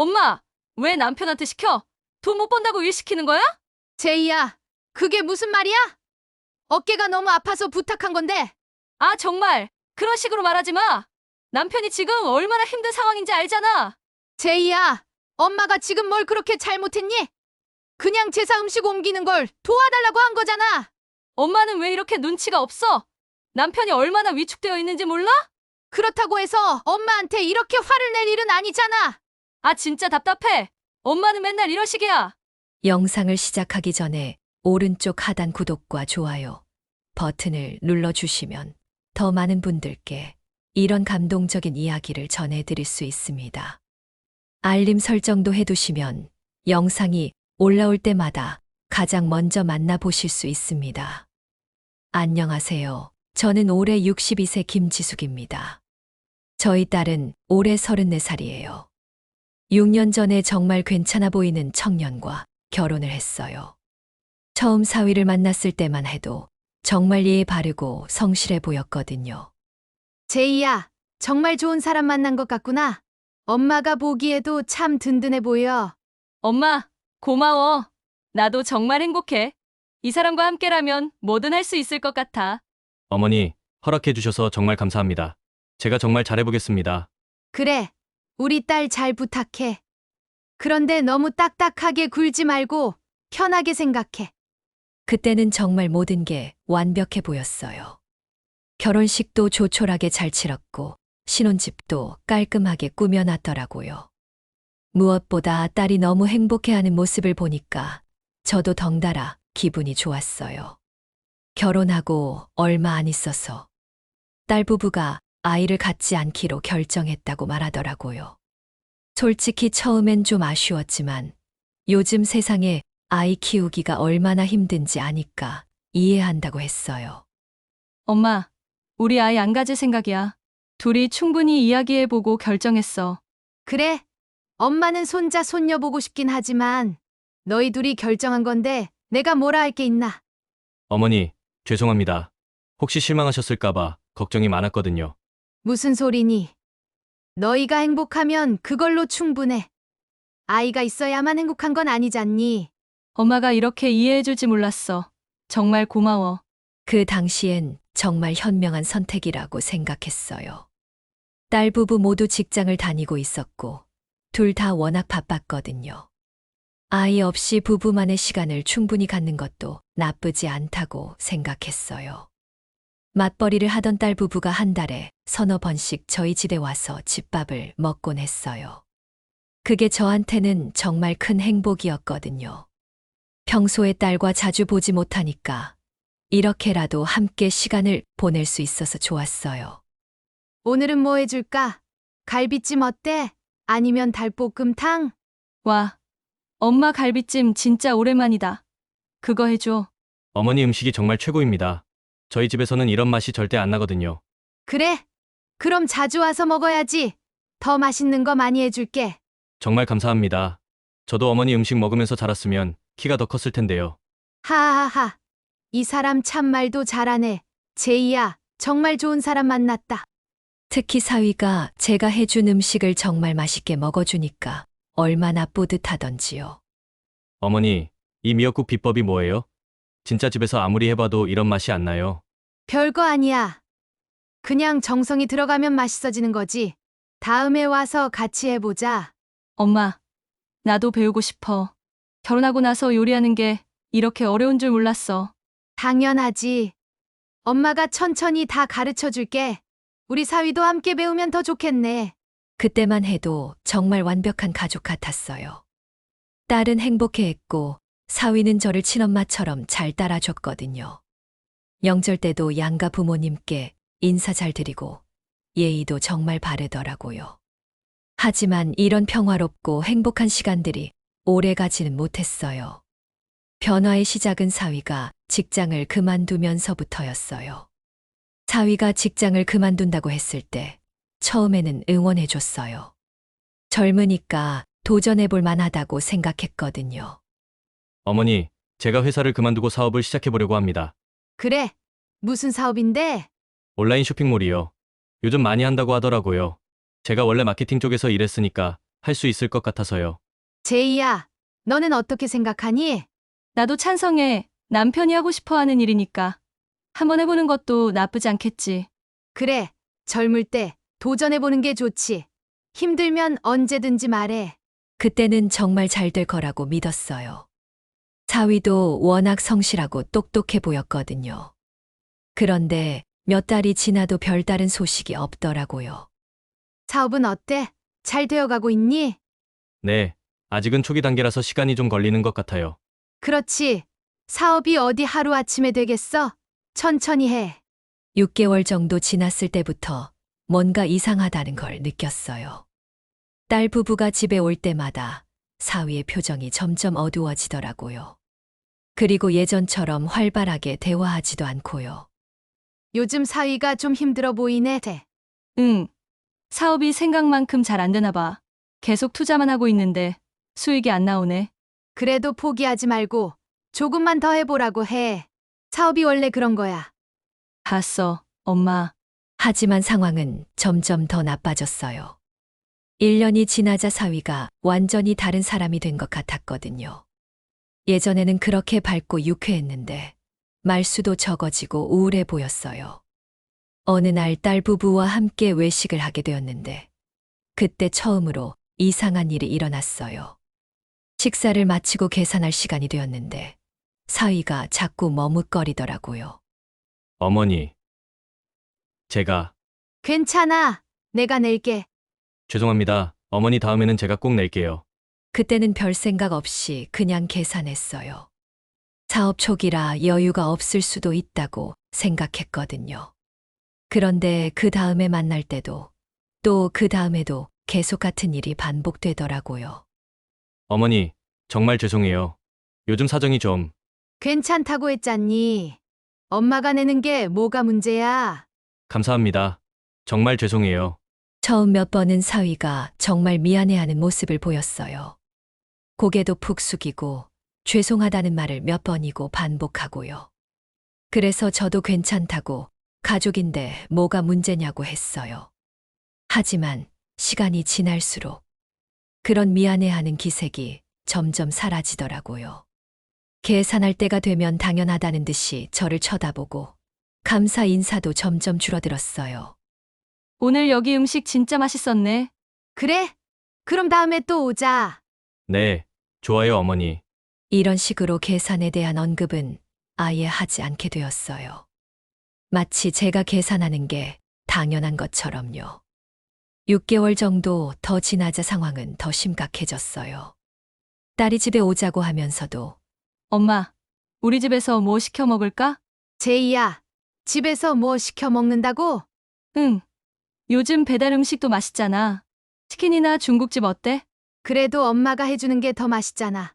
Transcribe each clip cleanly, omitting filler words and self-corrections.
엄마, 왜 남편한테 시켜? 돈 못 번다고 일 시키는 거야? 제이야, 그게 무슨 말이야? 어깨가 너무 아파서 부탁한 건데. 아, 정말. 그런 식으로 말하지 마. 남편이 지금 얼마나 힘든 상황인지 알잖아. 제이야, 엄마가 지금 뭘 그렇게 잘못했니? 그냥 제사 음식 옮기는 걸 도와달라고 한 거잖아. 엄마는 왜 이렇게 눈치가 없어? 남편이 얼마나 위축되어 있는지 몰라? 그렇다고 해서 엄마한테 이렇게 화를 낼 일은 아니잖아. 아, 진짜 답답해. 엄마는 맨날 이런 식이야. 영상을 시작하기 전에 오른쪽 하단 구독과 좋아요 버튼을 눌러주시면 더 많은 분들께 이런 감동적인 이야기를 전해드릴 수 있습니다. 알림 설정도 해두시면 영상이 올라올 때마다 가장 먼저 만나보실 수 있습니다. 안녕하세요. 저는 올해 62세 김지숙입니다. 저희 딸은 올해 34살이에요. 6년 전에 정말 괜찮아 보이는 청년과 결혼을 했어요. 처음 사위를 만났을 때만 해도 정말 예의 바르고 성실해 보였거든요. 제이야, 정말 좋은 사람 만난 것 같구나. 엄마가 보기에도 참 든든해 보여. 엄마, 고마워. 나도 정말 행복해. 이 사람과 함께라면 뭐든 할 수 있을 것 같아. 어머니, 허락해 주셔서 정말 감사합니다. 제가 정말 잘해보겠습니다. 그래, 우리 딸 잘 부탁해. 그런데 너무 딱딱하게 굴지 말고 편하게 생각해. 그때는 정말 모든 게 완벽해 보였어요. 결혼식도 조촐하게 잘 치렀고 신혼집도 깔끔하게 꾸며놨더라고요. 무엇보다 딸이 너무 행복해하는 모습을 보니까 저도 덩달아 기분이 좋았어요. 결혼하고 얼마 안 있어서 딸 부부가 아이를 갖지 않기로 결정했다고 말하더라고요. 솔직히 처음엔 좀 아쉬웠지만 요즘 세상에 아이 키우기가 얼마나 힘든지 아니까 이해한다고 했어요. 엄마, 우리 아이 안 가질 생각이야. 둘이 충분히 이야기해보고 결정했어. 그래, 엄마는 손자, 손녀 보고 싶긴 하지만 너희 둘이 결정한 건데 내가 뭐라 할 게 있나? 어머니, 죄송합니다. 혹시 실망하셨을까봐 걱정이 많았거든요. 무슨 소리니? 너희가 행복하면 그걸로 충분해. 아이가 있어야만 행복한 건 아니잖니. 엄마가 이렇게 이해해줄지 몰랐어. 정말 고마워. 그 당시엔 정말 현명한 선택이라고 생각했어요. 딸 부부 모두 직장을 다니고 있었고 둘 다 워낙 바빴거든요. 아이 없이 부부만의 시간을 충분히 갖는 것도 나쁘지 않다고 생각했어요. 맞벌이를 하던 딸 부부가 한 달에 서너 번씩 저희 집에 와서 집밥을 먹곤 했어요. 그게 저한테는 정말 큰 행복이었거든요. 평소에 딸과 자주 보지 못하니까 이렇게라도 함께 시간을 보낼 수 있어서 좋았어요. 오늘은 뭐 해줄까? 갈비찜 어때? 아니면 달볶음탕? 와, 엄마 갈비찜 진짜 오랜만이다. 그거 해줘. 어머니 음식이 정말 최고입니다. 저희 집에서는 이런 맛이 절대 안 나거든요. 그래? 그럼 자주 와서 먹어야지. 더 맛있는 거 많이 해줄게. 정말 감사합니다. 저도 어머니 음식 먹으면서 자랐으면 키가 더 컸을 텐데요. 하하하. 이 사람 참 말도 잘하네. 제이야, 정말 좋은 사람 만났다. 특히 사위가 제가 해준 음식을 정말 맛있게 먹어주니까 얼마나 뿌듯하던지요. 어머니, 이 미역국 비법이 뭐예요? 진짜 집에서 아무리 해봐도 이런 맛이 안 나요. 별거 아니야. 그냥 정성이 들어가면 맛있어지는 거지. 다음에 와서 같이 해보자. 엄마, 나도 배우고 싶어. 결혼하고 나서 요리하는 게 이렇게 어려운 줄 몰랐어. 당연하지. 엄마가 천천히 다 가르쳐 줄게. 우리 사위도 함께 배우면 더 좋겠네. 그때만 해도 정말 완벽한 가족 같았어요. 딸은 행복해했고 사위는 저를 친엄마처럼 잘 따라줬거든요. 명절 때도 양가 부모님께 인사 잘 드리고 예의도 정말 바르더라고요. 하지만 이런 평화롭고 행복한 시간들이 오래 가지는 못했어요. 변화의 시작은 사위가 직장을 그만두면서부터였어요. 사위가 직장을 그만둔다고 했을 때 처음에는 응원해줬어요. 젊으니까 도전해볼 만하다고 생각했거든요. 어머니, 제가 회사를 그만두고 사업을 시작해보려고 합니다. 그래. 무슨 사업인데? 온라인 쇼핑몰이요. 요즘 많이 한다고 하더라고요. 제가 원래 마케팅 쪽에서 일했으니까 할 수 있을 것 같아서요. 제이야, 너는 어떻게 생각하니? 나도 찬성해. 남편이 하고 싶어 하는 일이니까. 한번 해보는 것도 나쁘지 않겠지. 그래, 젊을 때 도전해보는 게 좋지. 힘들면 언제든지 말해. 그때는 정말 잘 될 거라고 믿었어요. 사위도 워낙 성실하고 똑똑해 보였거든요. 그런데 몇 달이 지나도 별다른 소식이 없더라고요. 사업은 어때? 잘 되어가고 있니? 네, 아직은 초기 단계라서 시간이 좀 걸리는 것 같아요. 그렇지. 사업이 어디 하루아침에 되겠어? 천천히 해. 6개월 정도 지났을 때부터 뭔가 이상하다는 걸 느꼈어요. 딸 부부가 집에 올 때마다 사위의 표정이 점점 어두워지더라고요. 그리고 예전처럼 활발하게 대화하지도 않고요. 요즘 사위가 좀 힘들어 보이네. 응. 사업이 생각만큼 잘 안 되나 봐. 계속 투자만 하고 있는데 수익이 안 나오네. 그래도 포기하지 말고 조금만 더 해보라고 해. 사업이 원래 그런 거야. 봤어, 엄마. 하지만 상황은 점점 더 나빠졌어요. 1년이 지나자 사위가 완전히 다른 사람이 된 것 같았거든요. 예전에는 그렇게 밝고 유쾌했는데 말수도 적어지고 우울해 보였어요. 어느 날 딸 부부와 함께 외식을 하게 되었는데 그때 처음으로 이상한 일이 일어났어요. 식사를 마치고 계산할 시간이 되었는데 사위가 자꾸 머뭇거리더라고요. 어머니, 제가 괜찮아. 내가 낼게. 죄송합니다. 어머니 다음에는 제가 꼭 낼게요. 그때는 별 생각 없이 그냥 계산했어요. 사업 초기라 여유가 없을 수도 있다고 생각했거든요. 그런데 그 다음에 만날 때도 또 그 다음에도 계속 같은 일이 반복되더라고요. 어머니, 정말 죄송해요. 요즘 사정이 좀, 괜찮다고 했잖니. 엄마가 내는 게 뭐가 문제야? 감사합니다. 정말 죄송해요. 처음 몇 번은 사위가 정말 미안해하는 모습을 보였어요. 고개도 푹 숙이고 죄송하다는 말을 몇 번이고 반복하고요. 그래서 저도 괜찮다고 가족인데 뭐가 문제냐고 했어요. 하지만 시간이 지날수록 그런 미안해하는 기색이 점점 사라지더라고요. 계산할 때가 되면 당연하다는 듯이 저를 쳐다보고 감사 인사도 점점 줄어들었어요. 오늘 여기 음식 진짜 맛있었네. 그래? 그럼 다음에 또 오자. 네, 좋아요, 어머니. 이런 식으로 계산에 대한 언급은 아예 하지 않게 되었어요. 마치 제가 계산하는 게 당연한 것처럼요. 6개월 정도 더 지나자 상황은 더 심각해졌어요. 딸이 집에 오자고 하면서도 엄마, 우리 집에서 뭐 시켜 먹을까? 제이야, 집에서 뭐 시켜 먹는다고? 응. 요즘 배달 음식도 맛있잖아. 치킨이나 중국집 어때? 그래도 엄마가 해주는 게 더 맛있잖아.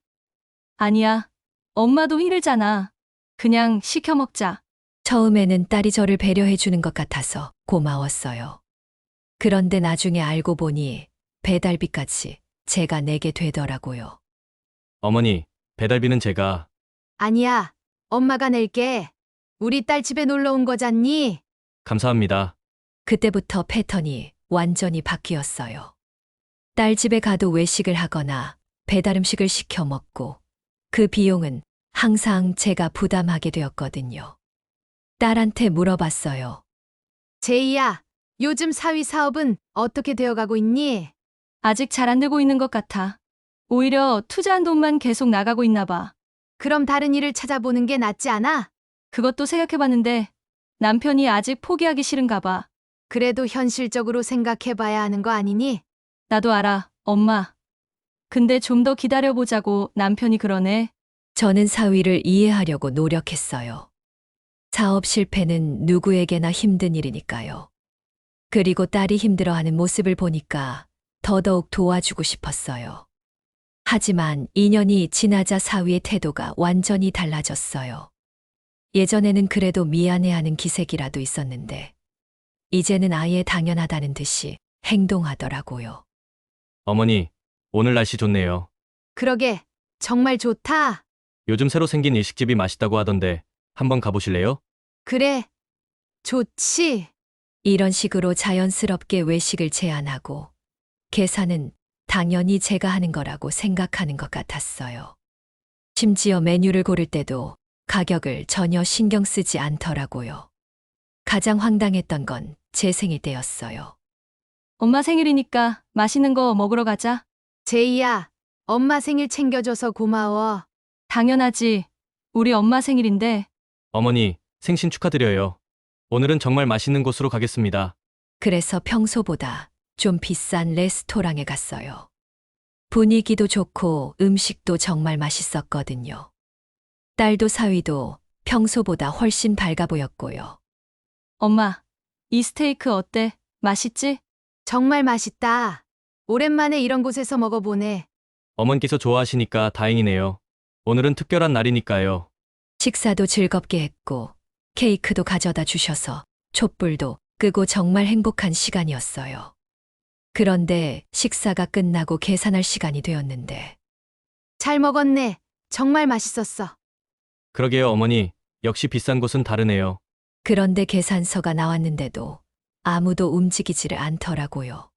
아니야. 엄마도 힘들잖아. 그냥 시켜 먹자. 처음에는 딸이 저를 배려해 주는 것 같아서 고마웠어요. 그런데 나중에 알고 보니 배달비까지 제가 내게 되더라고요. 어머니, 배달비는 제가, 아니야, 엄마가 낼게. 우리 딸 집에 놀러 온 거잖니? 감사합니다. 그때부터 패턴이 완전히 바뀌었어요. 딸 집에 가도 외식을 하거나 배달 음식을 시켜 먹고 그 비용은 항상 제가 부담하게 되었거든요. 딸한테 물어봤어요. 제이야, 요즘 사위 사업은 어떻게 되어가고 있니? 아직 잘 안 되고 있는 것 같아. 오히려 투자한 돈만 계속 나가고 있나 봐. 그럼 다른 일을 찾아보는 게 낫지 않아? 그것도 생각해봤는데 남편이 아직 포기하기 싫은가 봐. 그래도 현실적으로 생각해봐야 하는 거 아니니? 나도 알아, 엄마. 근데 좀 더 기다려보자고 남편이 그러네. 저는 사위를 이해하려고 노력했어요. 사업 실패는 누구에게나 힘든 일이니까요. 그리고 딸이 힘들어하는 모습을 보니까 더더욱 도와주고 싶었어요. 하지만 2년이 지나자 사위의 태도가 완전히 달라졌어요. 예전에는 그래도 미안해하는 기색이라도 있었는데 이제는 아예 당연하다는 듯이 행동하더라고요. 어머니, 오늘 날씨 좋네요. 그러게, 정말 좋다. 요즘 새로 생긴 일식집이 맛있다고 하던데 한번 가보실래요? 그래, 좋지. 이런 식으로 자연스럽게 외식을 제안하고 계산은 당연히 제가 하는 거라고 생각하는 것 같았어요. 심지어 메뉴를 고를 때도 가격을 전혀 신경 쓰지 않더라고요. 가장 황당했던 건 제 생일 때였어요. 엄마 생일이니까 맛있는 거 먹으러 가자. 제이야, 엄마 생일 챙겨줘서 고마워. 당연하지. 우리 엄마 생일인데. 어머니, 생신 축하드려요. 오늘은 정말 맛있는 곳으로 가겠습니다. 그래서 평소보다 좀 비싼 레스토랑에 갔어요. 분위기도 좋고 음식도 정말 맛있었거든요. 딸도 사위도 평소보다 훨씬 밝아 보였고요. 엄마, 이 스테이크 어때? 맛있지? 정말 맛있다. 오랜만에 이런 곳에서 먹어보네. 어머니께서 좋아하시니까 다행이네요. 오늘은 특별한 날이니까요. 식사도 즐겁게 했고 케이크도 가져다 주셔서 촛불도 끄고 정말 행복한 시간이었어요. 그런데 식사가 끝나고 계산할 시간이 되었는데 잘 먹었네. 정말 맛있었어. 그러게요, 어머니. 역시 비싼 곳은 다르네요. 그런데 계산서가 나왔는데도 아무도 움직이지를 않더라고요.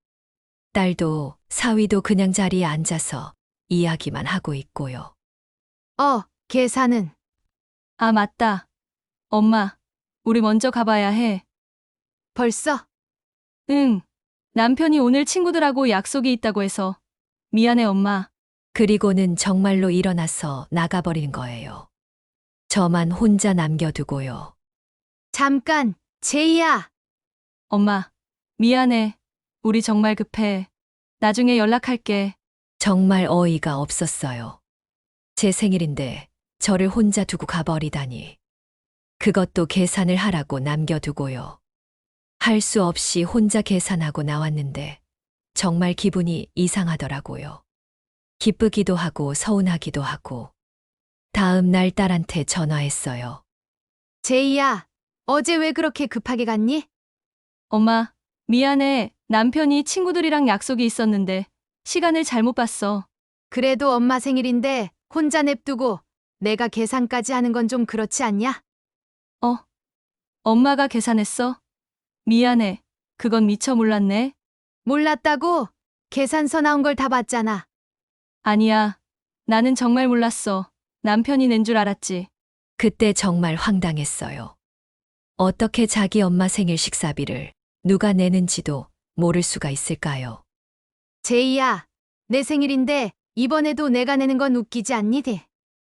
딸도 사위도 그냥 자리에 앉아서 이야기만 하고 있고요. 계산은. 아, 맞다. 엄마, 우리 먼저 가봐야 해. 벌써? 응. 남편이 오늘 친구들하고 약속이 있다고 해서. 미안해, 엄마. 그리고는 정말로 일어나서 나가버린 거예요. 저만 혼자 남겨두고요. 잠깐, 제이야. 엄마, 미안해. 우리 정말 급해. 나중에 연락할게. 정말 어이가 없었어요. 제 생일인데 저를 혼자 두고 가버리다니. 그것도 계산을 하라고 남겨두고요. 할 수 없이 혼자 계산하고 나왔는데 정말 기분이 이상하더라고요. 기쁘기도 하고 서운하기도 하고. 다음 날 딸한테 전화했어요. 제이야, 어제 왜 그렇게 급하게 갔니? 엄마, 미안해. 남편이 친구들이랑 약속이 있었는데 시간을 잘못 봤어. 그래도 엄마 생일인데 혼자 냅두고 내가 계산까지 하는 건 좀 그렇지 않냐? 엄마가 계산했어? 미안해. 그건 미처 몰랐네. 몰랐다고? 계산서 나온 걸 다 봤잖아. 아니야. 나는 정말 몰랐어. 남편이 낸 줄 알았지. 그때 정말 황당했어요. 어떻게 자기 엄마 생일 식사비를 누가 내는지도 모를 수가 있을까요? 제이야, 내 생일인데 이번에도 내가 내는 건 웃기지 않니?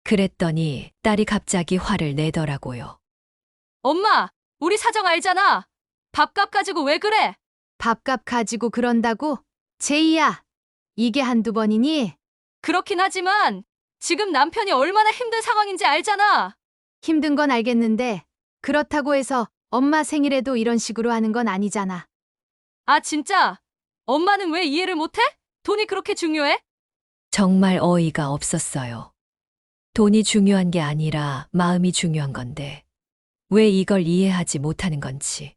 그랬더니 딸이 갑자기 화를 내더라고요. 엄마, 우리 사정 알잖아. 밥값 가지고 왜 그래? 밥값 가지고 그런다고? 제이야, 이게 한두 번이니? 그렇긴 하지만 지금 남편이 얼마나 힘든 상황인지 알잖아. 힘든 건 알겠는데 그렇다고 해서 엄마 생일에도 이런 식으로 하는 건 아니잖아. 아, 진짜? 엄마는 왜 이해를 못해? 돈이 그렇게 중요해? 정말 어이가 없었어요. 돈이 중요한 게 아니라 마음이 중요한 건데 왜 이걸 이해하지 못하는 건지.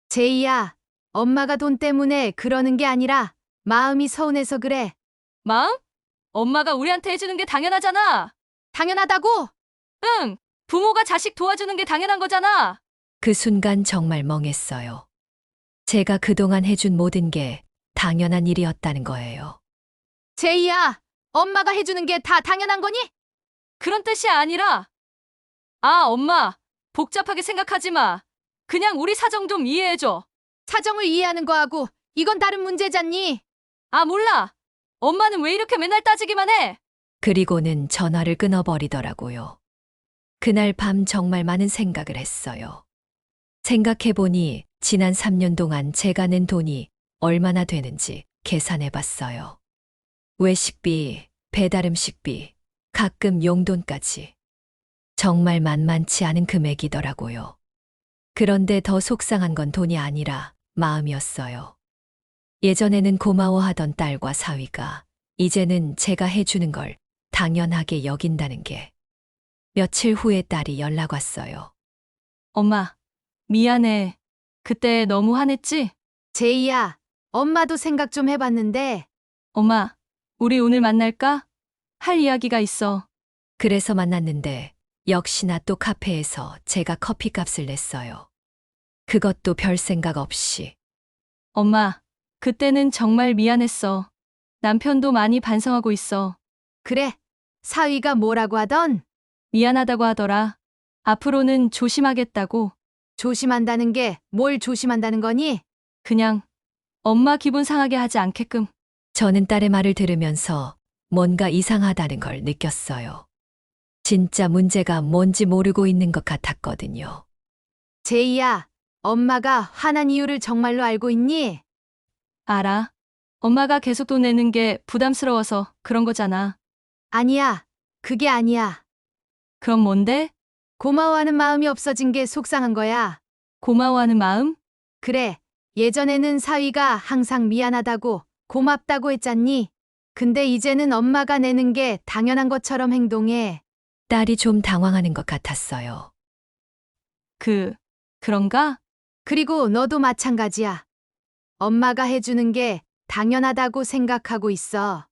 제이야, 엄마가 돈 때문에 그러는 게 아니라 마음이 서운해서 그래. 마음? 엄마가 우리한테 해주는 게 당연하잖아. 당연하다고? 응, 부모가 자식 도와주는 게 당연한 거잖아. 그 순간 정말 멍했어요. 제가 그동안 해준 모든 게 당연한 일이었다는 거예요. 제이야, 엄마가 해주는 게 다 당연한 거니? 그런 뜻이 아니라. 아, 엄마, 복잡하게 생각하지 마. 그냥 우리 사정 좀 이해해줘. 사정을 이해하는 거하고 이건 다른 문제잖니. 아, 몰라. 엄마는 왜 이렇게 맨날 따지기만 해? 그리고는 전화를 끊어버리더라고요. 그날 밤 정말 많은 생각을 했어요. 생각해보니 지난 3년 동안 제가 낸 돈이 얼마나 되는지 계산해봤어요. 외식비, 배달음식비, 가끔 용돈까지. 정말 만만치 않은 금액이더라고요. 그런데 더 속상한 건 돈이 아니라 마음이었어요. 예전에는 고마워하던 딸과 사위가 이제는 제가 해주는 걸 당연하게 여긴다는 게. 며칠 후에 딸이 연락 왔어요. 엄마, 미안해. 그때 너무 화냈지? 제이야, 엄마도 생각 좀 해봤는데 엄마, 우리 오늘 만날까? 할 이야기가 있어. 그래서 만났는데 역시나 또 카페에서 제가 커피값을 냈어요. 그것도 별 생각 없이. 엄마, 그때는 정말 미안했어. 남편도 많이 반성하고 있어. 그래. 사위가 뭐라고 하던? 미안하다고 하더라. 앞으로는 조심하겠다고. 조심한다는 게 뭘 조심한다는 거니? 그냥 엄마 기분 상하게 하지 않게끔. 저는 딸의 말을 들으면서 뭔가 이상하다는 걸 느꼈어요. 진짜 문제가 뭔지 모르고 있는 것 같았거든요. 제이야, 엄마가 화난 이유를 정말로 알고 있니? 알아. 엄마가 계속 돈 내는 게 부담스러워서 그런 거잖아. 아니야. 그게 아니야. 그럼 뭔데? 고마워하는 마음이 없어진 게 속상한 거야. 고마워하는 마음? 그래. 예전에는 사위가 항상 미안하다고, 고맙다고 했잖니. 근데 이제는 엄마가 내는 게 당연한 것처럼 행동해. 딸이 좀 당황하는 것 같았어요. 그런가? 그리고 너도 마찬가지야. 엄마가 해주는 게 당연하다고 생각하고 있어.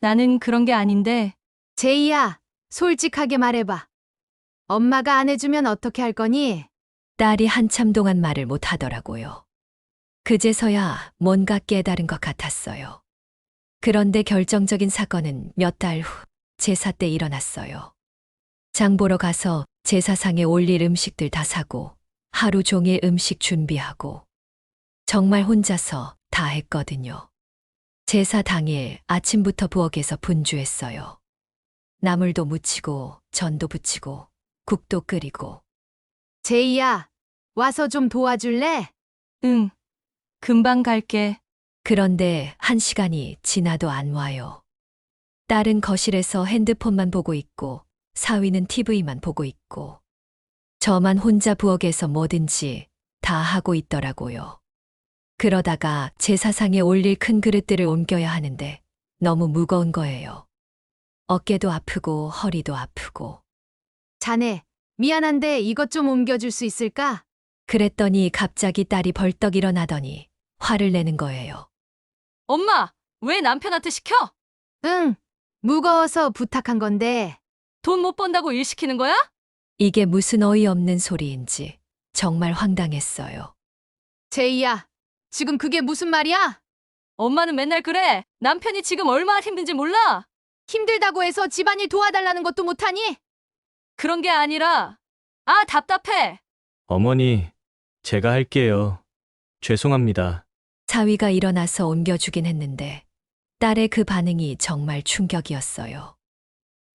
나는 그런 게 아닌데. 제이야, 솔직하게 말해봐. 엄마가 안 해주면 어떻게 할 거니? 딸이 한참 동안 말을 못 하더라고요. 그제서야 뭔가 깨달은 것 같았어요. 그런데 결정적인 사건은 몇 달 후 제사 때 일어났어요. 장 보러 가서 제사상에 올릴 음식들 다 사고 하루 종일 음식 준비하고 정말 혼자서 다 했거든요. 제사 당일 아침부터 부엌에서 분주했어요. 나물도 무치고 전도 부치고 국도 끓이고. 제이야, 와서 좀 도와줄래? 응. 금방 갈게. 그런데 1시간이 지나도 안 와요. 딸은 거실에서 핸드폰만 보고 있고 사위는 TV만 보고 있고 저만 혼자 부엌에서 뭐든지 다 하고 있더라고요. 그러다가 제사상에 올릴 큰 그릇들을 옮겨야 하는데 너무 무거운 거예요. 어깨도 아프고 허리도 아프고. 자네, 미안한데 이것 좀 옮겨줄 수 있을까? 그랬더니 갑자기 딸이 벌떡 일어나더니 화를 내는 거예요. 엄마, 왜 남편한테 시켜? 응, 무거워서 부탁한 건데. 돈 못 번다고 일 시키는 거야? 이게 무슨 어이없는 소리인지 정말 황당했어요. 제이야, 지금 그게 무슨 말이야? 엄마는 맨날 그래. 남편이 지금 얼마나 힘든지 몰라? 힘들다고 해서 집안일 도와달라는 것도 못하니? 그런 게 아니라. 아, 답답해. 어머니, 제가 할게요. 죄송합니다. 사위가 일어나서 옮겨주긴 했는데 딸의 그 반응이 정말 충격이었어요.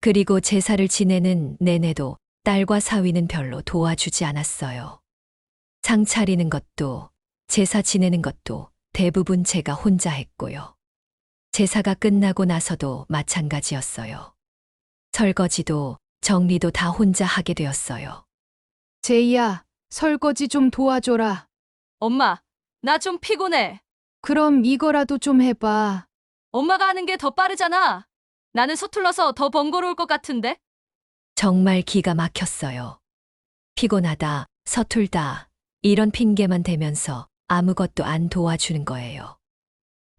그리고 제사를 지내는 내내도 딸과 사위는 별로 도와주지 않았어요. 상 차리는 것도 제사 지내는 것도 대부분 제가 혼자 했고요. 제사가 끝나고 나서도 마찬가지였어요. 설거지도 정리도 다 혼자 하게 되었어요. 제이야, 설거지 좀 도와줘라. 엄마, 나 좀 피곤해. 그럼 이거라도 좀 해봐. 엄마가 하는 게 더 빠르잖아. 나는 서툴러서 더 번거로울 것 같은데? 정말 기가 막혔어요. 피곤하다, 서툴다, 이런 핑계만 대면서 아무것도 안 도와주는 거예요.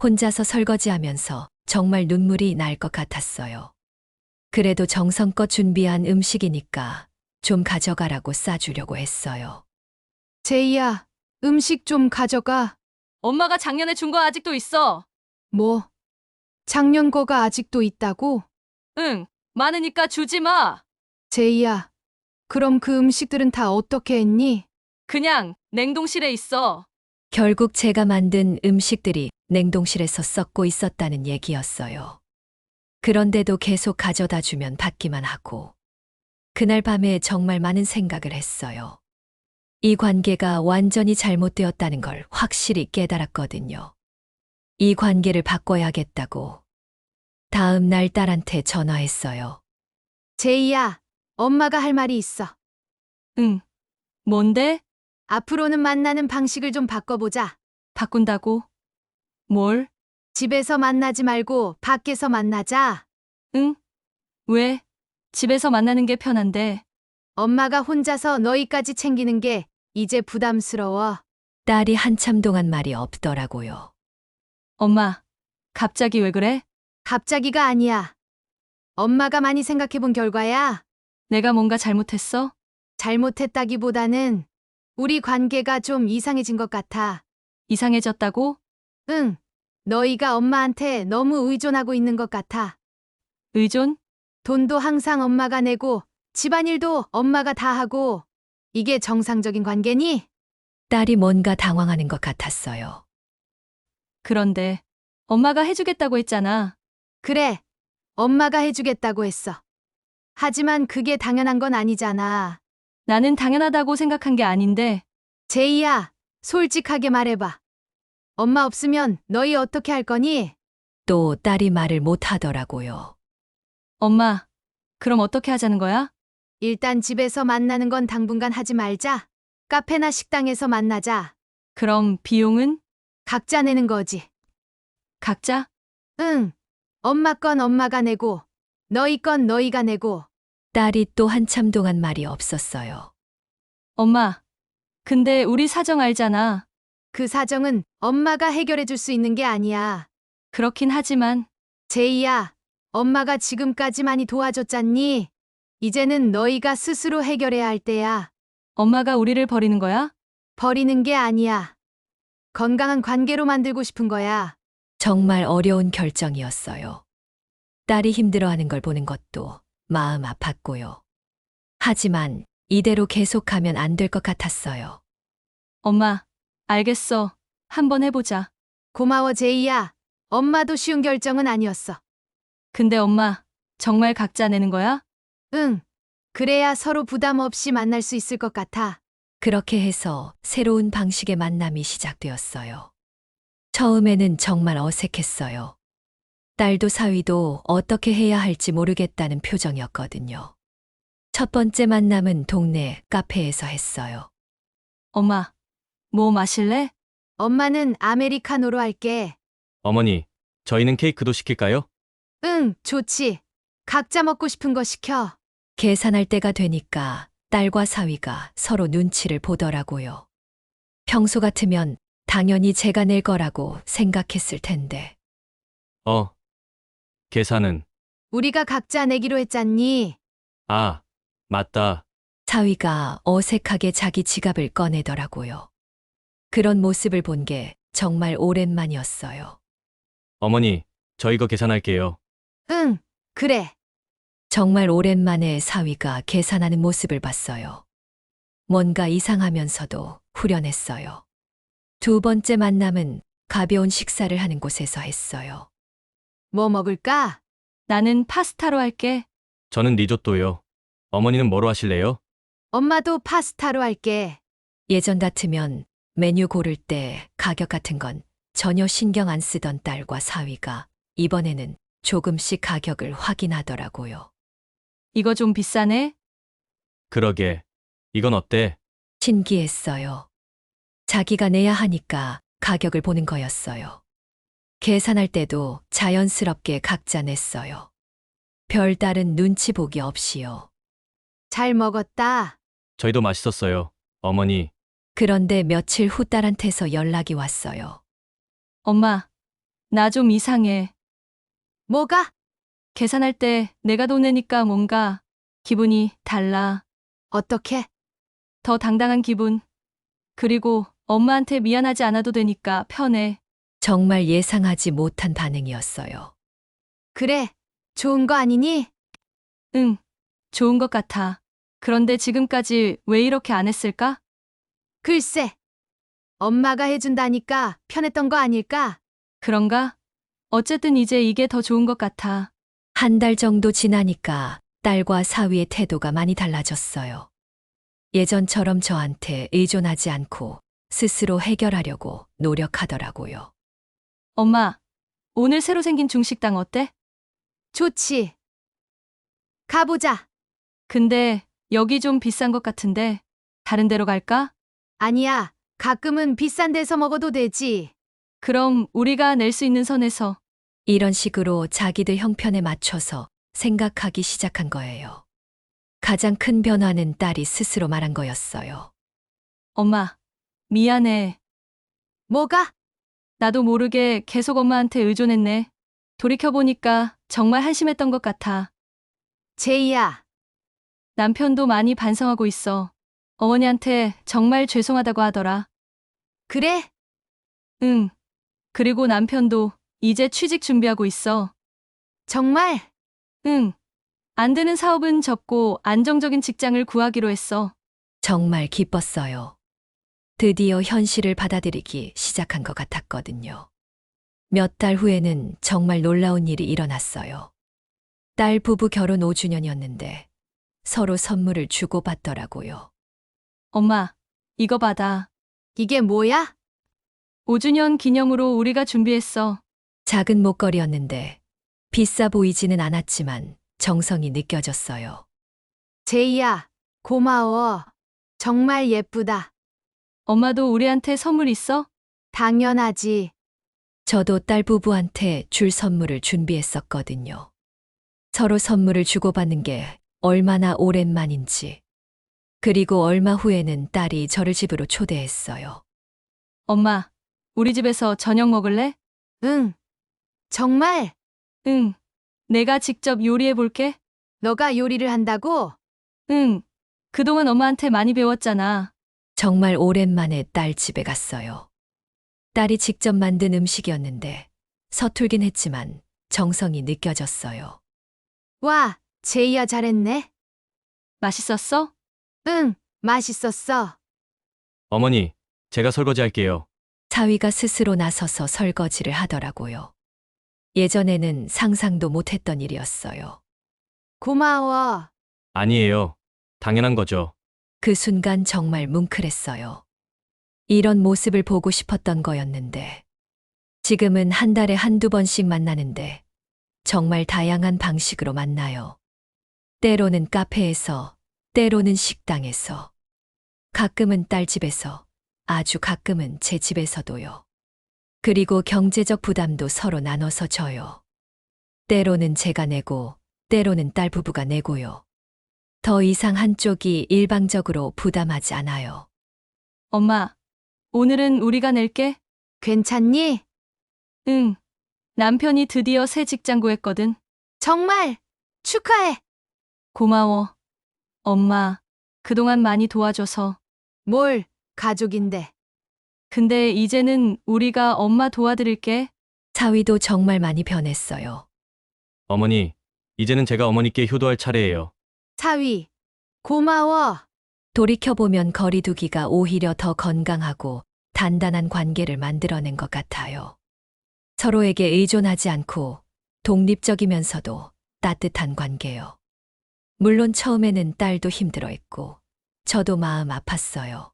혼자서 설거지하면서 정말 눈물이 날 것 같았어요. 그래도 정성껏 준비한 음식이니까 좀 가져가라고 싸주려고 했어요. 제이야, 음식 좀 가져가. 엄마가 작년에 준 거 아직도 있어. 뭐? 작년 거가 아직도 있다고? 응, 많으니까 주지 마. 제이야, 그럼 그 음식들은 다 어떻게 했니? 그냥 냉동실에 있어. 결국 제가 만든 음식들이 냉동실에서 썩고 있었다는 얘기였어요. 그런데도 계속 가져다 주면 받기만 하고. 그날 밤에 정말 많은 생각을 했어요. 이 관계가 완전히 잘못되었다는 걸 확실히 깨달았거든요. 이 관계를 바꿔야겠다고. 다음 날 딸한테 전화했어요. 제이야, 엄마가 할 말이 있어. 응. 뭔데? 앞으로는 만나는 방식을 좀 바꿔보자. 바꾼다고? 뭘? 집에서 만나지 말고 밖에서 만나자. 응? 왜? 집에서 만나는 게 편한데. 엄마가 혼자서 너희까지 챙기는 게 이제 부담스러워. 딸이 한참 동안 말이 없더라고요. 엄마, 갑자기 왜 그래? 갑자기가 아니야. 엄마가 많이 생각해 본 결과야. 내가 뭔가 잘못했어? 잘못했다기보다는 우리 관계가 좀 이상해진 것 같아. 이상해졌다고? 응. 너희가 엄마한테 너무 의존하고 있는 것 같아. 의존? 돈도 항상 엄마가 내고 집안일도 엄마가 다 하고 이게 정상적인 관계니? 딸이 뭔가 당황하는 것 같았어요. 그런데 엄마가 해주겠다고 했잖아. 그래, 엄마가 해주겠다고 했어. 하지만 그게 당연한 건 아니잖아. 나는 당연하다고 생각한 게 아닌데, 제이야, 솔직하게 말해봐. 엄마 없으면 너희 어떻게 할 거니? 또 딸이 말을 못 하더라고요. 엄마, 그럼 어떻게 하자는 거야? 일단 집에서 만나는 건 당분간 하지 말자. 카페나 식당에서 만나자. 그럼 비용은? 각자 내는 거지. 각자? 응. 엄마 건 엄마가 내고, 너희 건 너희가 내고. 딸이 또 한참 동안 말이 없었어요. 엄마, 근데 우리 사정 알잖아. 그 사정은 엄마가 해결해 줄 수 있는 게 아니야. 그렇긴 하지만, 제이야, 엄마가 지금까지 많이 도와줬잖니? 이제는 너희가 스스로 해결해야 할 때야. 엄마가 우리를 버리는 거야? 버리는 게 아니야. 건강한 관계로 만들고 싶은 거야. 정말 어려운 결정이었어요. 딸이 힘들어하는 걸 보는 것도 마음 아팠고요. 하지만 이대로 계속하면 안 될 것 같았어요. 엄마, 알겠어. 한번 해보자. 고마워, 제이야. 엄마도 쉬운 결정은 아니었어. 근데 엄마, 정말 각자 내는 거야? 응. 그래야 서로 부담 없이 만날 수 있을 것 같아. 그렇게 해서 새로운 방식의 만남이 시작되었어요. 처음에는 정말 어색했어요. 딸도 사위도 어떻게 해야 할지 모르겠다는 표정이었거든요. 첫 번째 만남은 동네 카페에서 했어요. 엄마, 뭐 마실래? 엄마는 아메리카노로 할게. 어머니, 저희는 케이크도 시킬까요? 응, 좋지. 각자 먹고 싶은 거 시켜. 계산할 때가 되니까 딸과 사위가 서로 눈치를 보더라고요. 평소 같으면 당연히 제가 낼 거라고 생각했을 텐데. 계산은, 우리가 각자 내기로 했잖니. 아, 맞다. 사위가 어색하게 자기 지갑을 꺼내더라고요. 그런 모습을 본 게 정말 오랜만이었어요. 어머니, 저 이거 계산할게요. 응, 그래. 정말 오랜만에 사위가 계산하는 모습을 봤어요. 뭔가 이상하면서도 후련했어요. 두 번째 만남은 가벼운 식사를 하는 곳에서 했어요. 뭐 먹을까? 나는 파스타로 할게. 저는 리조또요. 어머니는 뭐로 하실래요? 엄마도 파스타로 할게. 예전 같으면 메뉴 고를 때 가격 같은 건 전혀 신경 안 쓰던 딸과 사위가 이번에는 조금씩 가격을 확인하더라고요. 이거 좀 비싸네? 그러게. 이건 어때? 신기했어요. 자기가 내야 하니까 가격을 보는 거였어요. 계산할 때도 자연스럽게 각자 냈어요. 별다른 눈치 보기 없이요. 잘 먹었다. 저희도 맛있었어요. 어머니, 그런데 며칠 후 딸한테서 연락이 왔어요. 엄마, 나 좀 이상해. 뭐가? 계산할 때 내가 돈 내니까 뭔가 기분이 달라. 어떻게? 더 당당한 기분. 그리고 엄마한테 미안하지 않아도 되니까 편해. 정말 예상하지 못한 반응이었어요. 그래. 좋은 거 아니니? 응, 좋은 것 같아. 그런데 지금까지 왜 이렇게 안 했을까? 글쎄. 엄마가 해준다니까 편했던 거 아닐까? 그런가? 어쨌든 이제 이게 더 좋은 것 같아. 한 달 정도 지나니까 딸과 사위의 태도가 많이 달라졌어요. 예전처럼 저한테 의존하지 않고 스스로 해결하려고 노력하더라고요. 엄마, 오늘 새로 생긴 중식당 어때? 좋지. 가보자. 근데 여기 좀 비싼 것 같은데 다른 데로 갈까? 아니야. 가끔은 비싼 데서 먹어도 되지. 그럼 우리가 낼 수 있는 선에서. 이런 식으로 자기들 형편에 맞춰서 생각하기 시작한 거예요. 가장 큰 변화는 딸이 스스로 말한 거였어요. 엄마, 미안해. 뭐가? 나도 모르게 계속 엄마한테 의존했네. 돌이켜보니까 정말 한심했던 것 같아. 제이야. 남편도 많이 반성하고 있어. 어머니한테 정말 죄송하다고 하더라. 그래? 응. 그리고 남편도 이제 취직 준비하고 있어. 정말? 응. 안 되는 사업은 접고 안정적인 직장을 구하기로 했어. 정말 기뻤어요. 드디어 현실을 받아들이기 시작한 것 같았거든요. 몇 달 후에는 정말 놀라운 일이 일어났어요. 딸 부부 결혼 5주년이었는데 서로 선물을 주고받더라고요. 엄마, 이거 받아. 이게 뭐야? 5주년 기념으로 우리가 준비했어. 작은 목걸이였는데 비싸 보이지는 않았지만 정성이 느껴졌어요. 제이야, 고마워. 정말 예쁘다. 엄마도 우리한테 선물 있어? 당연하지. 저도 딸 부부한테 줄 선물을 준비했었거든요. 서로 선물을 주고받는 게 얼마나 오랜만인지. 그리고 얼마 후에는 딸이 저를 집으로 초대했어요. 엄마, 우리 집에서 저녁 먹을래? 응. 정말? 응. 내가 직접 요리해 볼게. 너가 요리를 한다고? 응. 그동안 엄마한테 많이 배웠잖아. 정말 오랜만에 딸 집에 갔어요. 딸이 직접 만든 음식이었는데 서툴긴 했지만 정성이 느껴졌어요. 와, 제이야 잘했네. 맛있었어? 응, 맛있었어. 어머니, 제가 설거지 할게요. 사위가 스스로 나서서 설거지를 하더라고요. 예전에는 상상도 못했던 일이었어요. 고마워. 아니에요. 당연한 거죠. 그 순간 정말 뭉클했어요. 이런 모습을 보고 싶었던 거였는데, 지금은 한 달에 한두 번씩 만나는데, 정말 다양한 방식으로 만나요. 때로는 카페에서, 때로는 식당에서, 가끔은 딸 집에서, 아주 가끔은 제 집에서도요. 그리고 경제적 부담도 서로 나눠서 져요. 때로는 제가 내고, 때로는 딸 부부가 내고요. 더 이상 한쪽이 일방적으로 부담하지 않아요. 엄마, 오늘은 우리가 낼게. 괜찮니? 응. 남편이 드디어 새 직장 구했거든. 정말 축하해. 고마워. 엄마, 그동안 많이 도와줘서. 뭘, 가족인데. 근데 이제는 우리가 엄마 도와드릴게. 사위도 정말 많이 변했어요. 어머니, 이제는 제가 어머니께 효도할 차례예요. 사위, 고마워. 돌이켜보면 거리두기가 오히려 더 건강하고 단단한 관계를 만들어낸 것 같아요. 서로에게 의존하지 않고 독립적이면서도 따뜻한 관계요. 물론 처음에는 딸도 힘들어했고 저도 마음 아팠어요.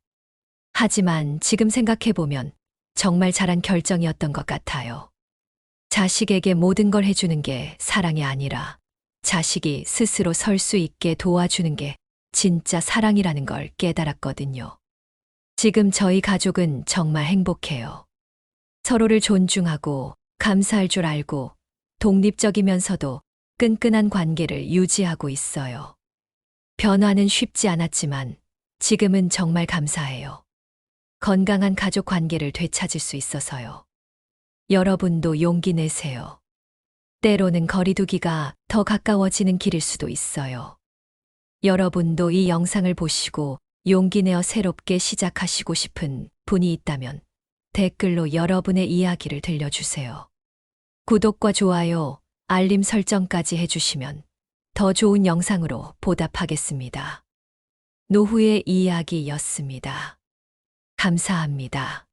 하지만 지금 생각해보면 정말 잘한 결정이었던 것 같아요. 자식에게 모든 걸 해주는 게 사랑이 아니라 자식이 스스로 설 수 있게 도와주는 게 진짜 사랑이라는 걸 깨달았거든요. 지금 저희 가족은 정말 행복해요. 서로를 존중하고 감사할 줄 알고 독립적이면서도 끈끈한 관계를 유지하고 있어요. 변화는 쉽지 않았지만 지금은 정말 감사해요. 건강한 가족 관계를 되찾을 수 있어서요. 여러분도 용기 내세요. 때로는 거리두기가 더 가까워지는 길일 수도 있어요. 여러분도 이 영상을 보시고 용기 내어 새롭게 시작하시고 싶은 분이 있다면 댓글로 여러분의 이야기를 들려주세요. 구독과 좋아요, 알림 설정까지 해주시면 더 좋은 영상으로 보답하겠습니다. 노후의 이야기였습니다. 감사합니다.